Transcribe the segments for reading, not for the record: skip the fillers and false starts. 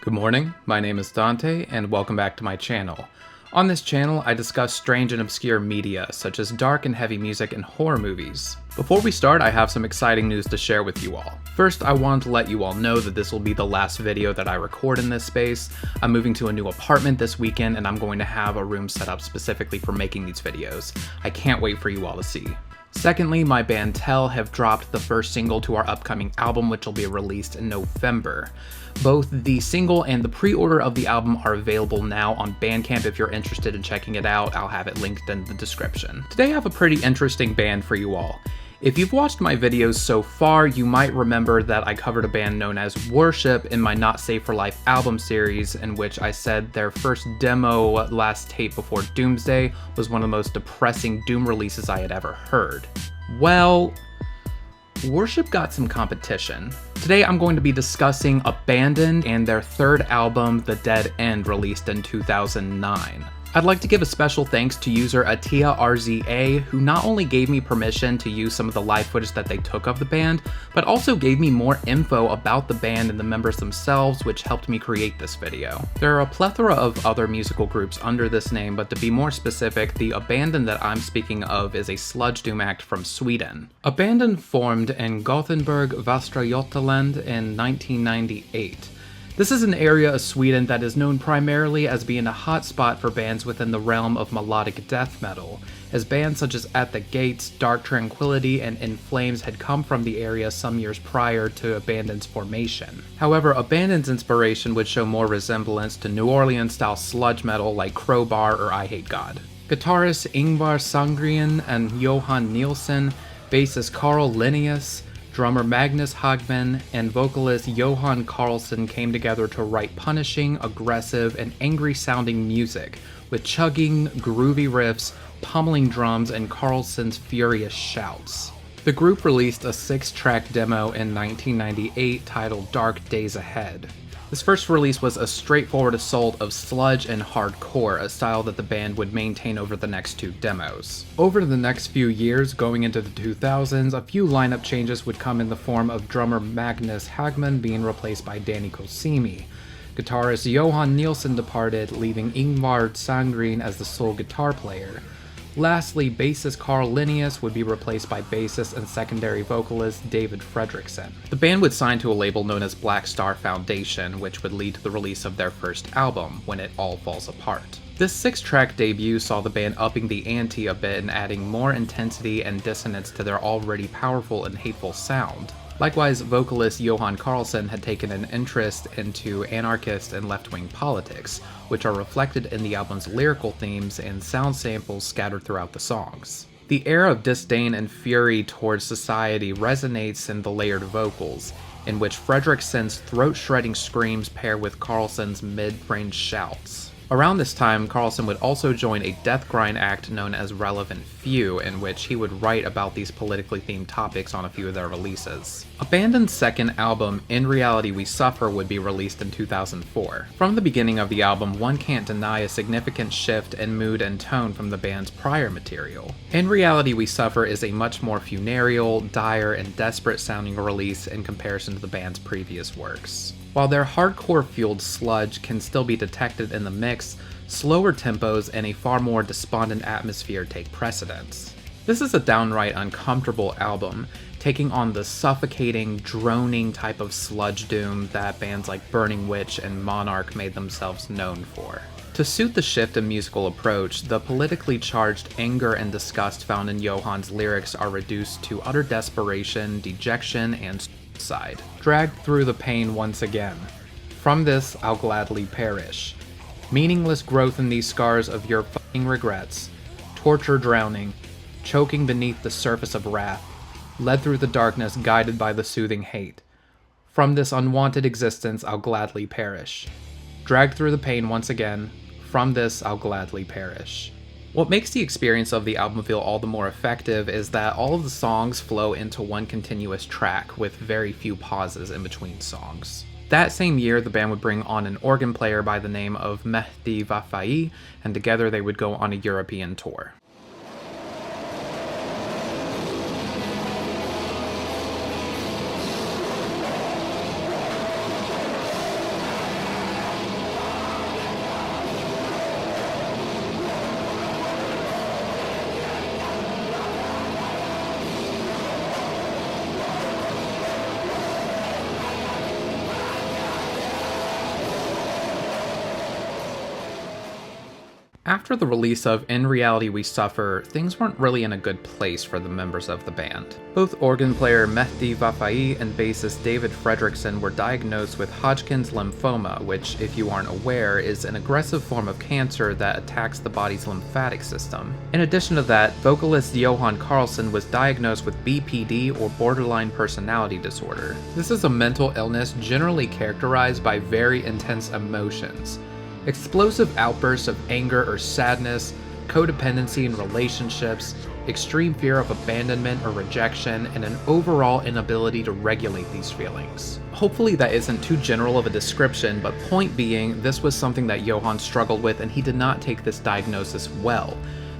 Good morning, my name is Dante, and welcome back to my channel. On this channel, I discuss strange and obscure media, such as dark and heavy music and horror movies. Before we start, I have some exciting news to share with you all. First, I want to let you all know that this will be the last video that I record in this space. I'm moving to a new apartment this weekend, and I'm going to have a room set up specifically for making these videos. I can't wait for you all to see. Secondly, my band Tell have dropped the first single to our upcoming album, which will be released in November. Both the single and the pre-order of the album are available now on Bandcamp if you're interested in checking it out. I'll have it linked in the description. Today I have a pretty interesting band for you all. If you've watched my videos so far, you might remember that I covered a band known as Worship in my Not Safe for Life album series, in which I said their first demo, Last Tape Before Doomsday, was one of the most depressing Doom releases I had ever heard. Well, Worship got some competition. Today I'm going to be discussing Abandon and their third album, The Dead End, released in 2009. I'd like to give a special thanks to user AtiaRZA, who not only gave me permission to use some of the live footage that they took of the band, but also gave me more info about the band and the members themselves, which helped me create this video. There are a plethora of other musical groups under this name, but to be more specific, the Abandon that I'm speaking of is a sludge doom act from Sweden. Abandon formed in Gothenburg, Västra Götaland in 1998. This is an area of Sweden that is known primarily as being a hotspot for bands within the realm of melodic death metal, as bands such as At the Gates, Dark Tranquillity, and In Flames had come from the area some years prior to Abandon's formation. However, Abandon's inspiration would show more resemblance to New Orleans-style sludge metal like Crowbar or I Hate God. Guitarists Ingvar Sandgren and Johan Nilsson, bassist Carl Linnaeus, drummer Magnus Hagman, and vocalist Johan Carlzon came together to write punishing, aggressive, and angry-sounding music, with chugging, groovy riffs, pummeling drums, and Carlson's furious shouts. The group released a 6-track demo in 1998 titled Dark Days Ahead. This first release was a straightforward assault of sludge and hardcore, a style that the band would maintain over the next 2 demos. Over the next few years, going into the 2000s, a few lineup changes would come in the form of drummer Magnus Hagman being replaced by Danny Kosimi. Guitarist Johan Nilsson departed, leaving Ingvar Sandgren as the sole guitar player. Lastly, bassist Carl Linnaeus would be replaced by bassist and secondary vocalist David Fredriksson. The band would sign to a label known as Blackstar Foundation, which would lead to the release of their first album, When It All Falls Apart. This 6-track debut saw the band upping the ante a bit and adding more intensity and dissonance to their already powerful and hateful sound. Likewise, vocalist Johan Carlzon had taken an interest into anarchist and left-wing politics, which are reflected in the album's lyrical themes and sound samples scattered throughout the songs. The air of disdain and fury towards society resonates in the layered vocals, in which Fredriksson's throat-shredding screams pair with Carlson's mid-range shouts. Around this time, Carlzon would also join a death grind act known as Relevant Few, in which he would write about these politically themed topics on a few of their releases. Abandon's second album, In Reality We Suffer, would be released in 2004. From the beginning of the album, one can't deny a significant shift in mood and tone from the band's prior material. In Reality We Suffer is a much more funereal, dire, and desperate sounding release in comparison to the band's previous works. While their hardcore-fueled sludge can still be detected in the mix, slower tempos and a far more despondent atmosphere take precedence. This is a downright uncomfortable album, taking on the suffocating, droning type of sludge doom that bands like Burning Witch and Monarch made themselves known for. To suit the shift in musical approach, the politically charged anger and disgust found in Johan's lyrics are reduced to utter desperation, dejection, and suicide. Dragged through the pain once again. From this, I'll gladly perish. Meaningless growth in these scars of your fucking regrets. Torture drowning. Choking beneath the surface of wrath. Led through the darkness, guided by the soothing hate. From this unwanted existence, I'll gladly perish. Dragged through the pain once again. From this, I'll gladly perish. What makes the experience of the album feel all the more effective is that all of the songs flow into one continuous track with very few pauses in between songs. That same year, the band would bring on an organ player by the name of Mehdi Vafai, and together they would go on a European tour. After the release of In Reality We Suffer, things weren't really in a good place for the members of the band. Both organ player Mehdi Vafai and bassist David Fredrickson were diagnosed with Hodgkin's lymphoma, which, if you aren't aware, is an aggressive form of cancer that attacks the body's lymphatic system. In addition to that, vocalist Johan Carlzon was diagnosed with BPD, or borderline personality disorder. This is a mental illness generally characterized by very intense emotions. Explosive outbursts of anger or sadness, codependency in relationships, extreme fear of abandonment or rejection, and an overall inability to regulate these feelings. Hopefully that isn't too general of a description, but point being, this was something that Johan struggled with and he did not take this diagnosis well.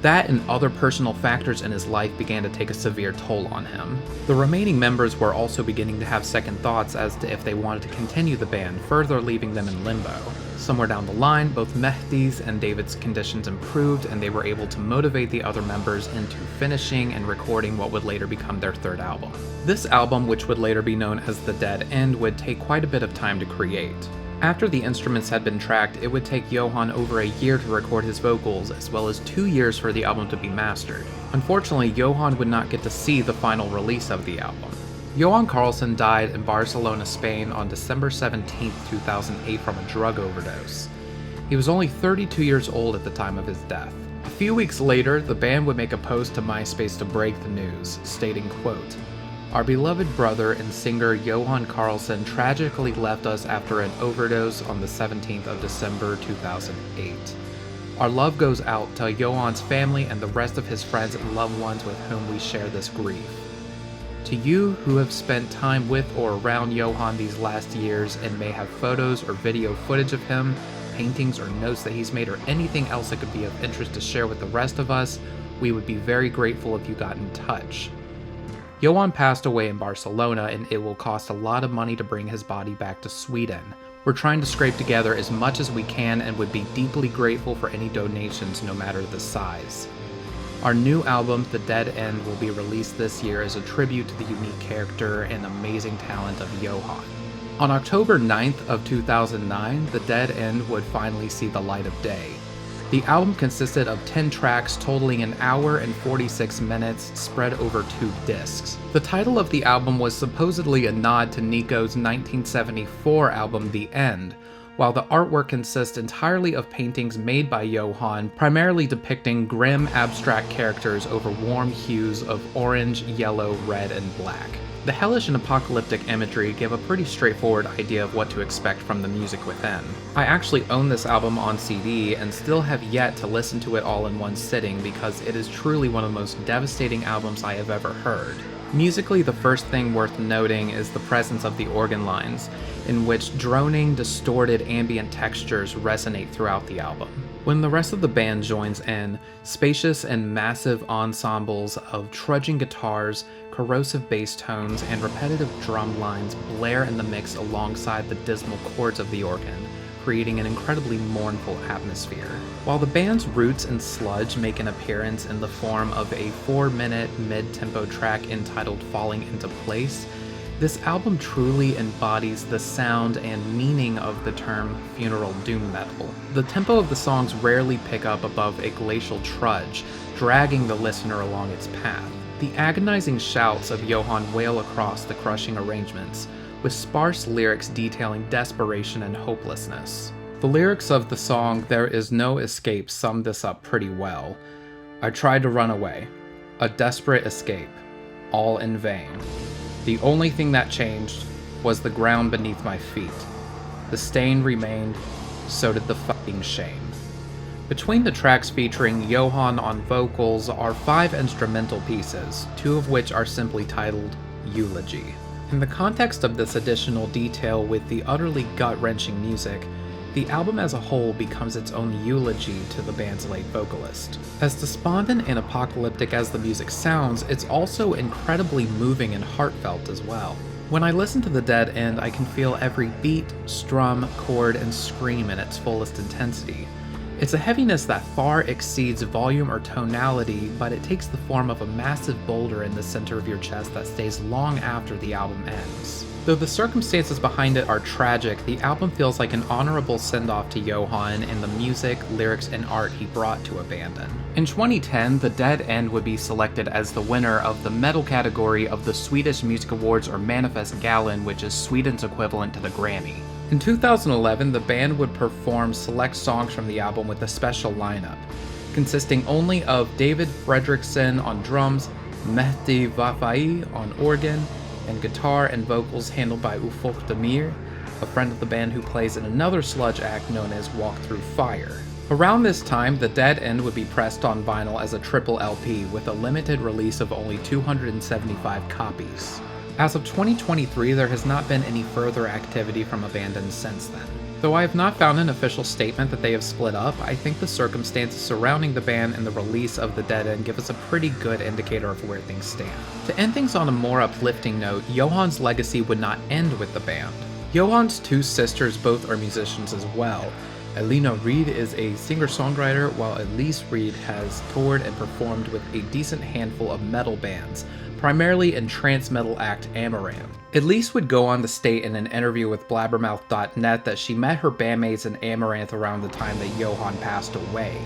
That and other personal factors in his life began to take a severe toll on him. The remaining members were also beginning to have second thoughts as to if they wanted to continue the band, further leaving them in limbo. Somewhere down the line, both Mehdi's and David's conditions improved and they were able to motivate the other members into finishing and recording what would later become their third album. This album, which would later be known as The Dead End, would take quite a bit of time to create. After the instruments had been tracked, it would take Johan over a year to record his vocals, as well as 2 years for the album to be mastered. Unfortunately, Johan would not get to see the final release of the album. Johan Carlzon died in Barcelona, Spain on December 17, 2008 from a drug overdose. He was only 32 years old at the time of his death. A few weeks later, the band would make a post to MySpace to break the news, stating, quote, "Our beloved brother and singer Johan Carlzon tragically left us after an overdose on the 17th of December 2008. Our love goes out to Johan's family and the rest of his friends and loved ones with whom we share this grief. To you who have spent time with or around Johan these last years and may have photos or video footage of him, paintings or notes that he's made, or anything else that could be of interest to share with the rest of us, we would be very grateful if you got in touch. Johan passed away in Barcelona and it will cost a lot of money to bring his body back to Sweden. We're trying to scrape together as much as we can and would be deeply grateful for any donations no matter the size. Our new album, The Dead End, will be released this year as a tribute to the unique character and amazing talent of Johan." On October 9th of 2009, The Dead End would finally see the light of day. The album consisted of 10 tracks totaling an hour and 46 minutes spread over 2 discs. The title of the album was supposedly a nod to Nico's 1974 album The End, while the artwork consists entirely of paintings made by Johan, primarily depicting grim, abstract characters over warm hues of orange, yellow, red, and black. The hellish and apocalyptic imagery give a pretty straightforward idea of what to expect from the music within. I actually own this album on CD and still have yet to listen to it all in one sitting because it is truly one of the most devastating albums I have ever heard. Musically, the first thing worth noting is the presence of the organ lines, in which droning, distorted ambient textures resonate throughout the album. When the rest of the band joins in, spacious and massive ensembles of trudging guitars, corrosive bass tones, and repetitive drum lines blare in the mix alongside the dismal chords of the organ, creating an incredibly mournful atmosphere. While the band's roots in sludge make an appearance in the form of a 4-minute mid-tempo track entitled Falling Into Place, this album truly embodies the sound and meaning of the term funeral doom metal. The tempo of the songs rarely pick up above a glacial trudge, dragging the listener along its path. The agonizing shouts of Johan wail across the crushing arrangements, with sparse lyrics detailing desperation and hopelessness. The lyrics of the song There Is No Escape sum this up pretty well. I tried to run away. A desperate escape. All in vain. The only thing that changed was the ground beneath my feet. The stain remained, so did the fucking shame. Between the tracks featuring Johan on vocals are 5 instrumental pieces, 2 of which are simply titled Eulogy. In the context of this additional detail with the utterly gut-wrenching music, the album as a whole becomes its own eulogy to the band's late vocalist. As despondent and apocalyptic as the music sounds, it's also incredibly moving and heartfelt as well. When I listen to The Dead End, I can feel every beat, strum, chord, and scream in its fullest intensity. It's a heaviness that far exceeds volume or tonality, but it takes the form of a massive boulder in the center of your chest that stays long after the album ends. Though the circumstances behind it are tragic, the album feels like an honorable send-off to Johan in the music, lyrics, and art he brought to Abandon. In 2010, The Dead End would be selected as the winner of the metal category of the Swedish Music Awards, or Manifestgalan, which is Sweden's equivalent to the Grammy. In 2011, the band would perform select songs from the album with a special lineup, consisting only of David Fredriksson on drums, Mehdi Vafai on organ, and guitar and vocals handled by Ufuk Demir, a friend of the band who plays in another sludge act known as Walk Through Fire. Around this time, The Dead End would be pressed on vinyl as a triple LP with a limited release of only 275 copies. As of 2023, there has not been any further activity from Abandon since then. Though I have not found an official statement that they have split up, I think the circumstances surrounding the band and the release of The Dead End give us a pretty good indicator of where things stand. To end things on a more uplifting note, Johan's legacy would not end with the band. Johan's two sisters both are musicians as well. Elina Reed is a singer-songwriter, while Elise Reed has toured and performed with a decent handful of metal bands, primarily in trance metal act Amaranth. Elise would go on to state in an interview with blabbermouth.net that she met her bandmates in Amaranth around the time that Johan passed away,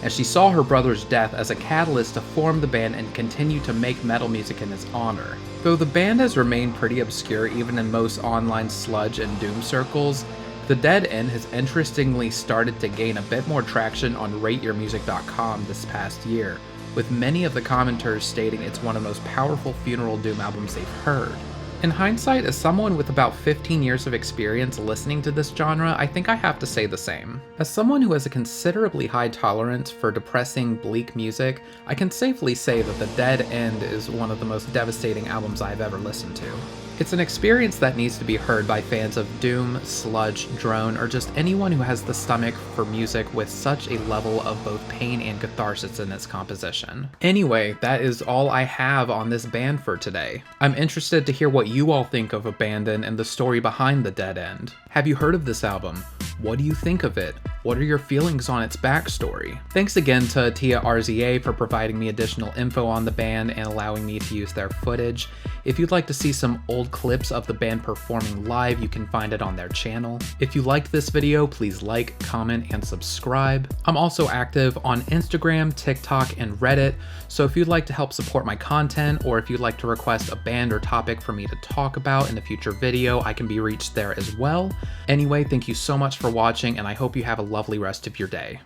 and she saw her brother's death as a catalyst to form the band and continue to make metal music in his honor. Though the band has remained pretty obscure even in most online sludge and doom circles, The Dead End has interestingly started to gain a bit more traction on rateyourmusic.com this past year, with many of the commenters stating it's one of the most powerful funeral doom albums they've heard. In hindsight, as someone with about 15 years of experience listening to this genre, I think I have to say the same. As someone who has a considerably high tolerance for depressing, bleak music, I can safely say that The Dead End is one of the most devastating albums I've ever listened to. It's an experience that needs to be heard by fans of doom, sludge, drone, or just anyone who has the stomach for music with such a level of both pain and catharsis in its composition. Anyway, that is all I have on this band for today. I'm interested to hear what you all think of Abandon and the story behind The Dead End. Have you heard of this album? What do you think of it? What are your feelings on its backstory? Thanks again to Tia RZA for providing me additional info on the band and allowing me to use their footage. If you'd like to see some old clips of the band performing live, you can find it on their channel. If you liked this video, please like, comment, and subscribe. I'm also active on Instagram, TikTok, and Reddit, so if you'd like to help support my content, or if you'd like to request a band or topic for me to talk about in a future video, I can be reached there as well. Anyway, thank you so much for watching, and I hope you have a lovely rest of your day.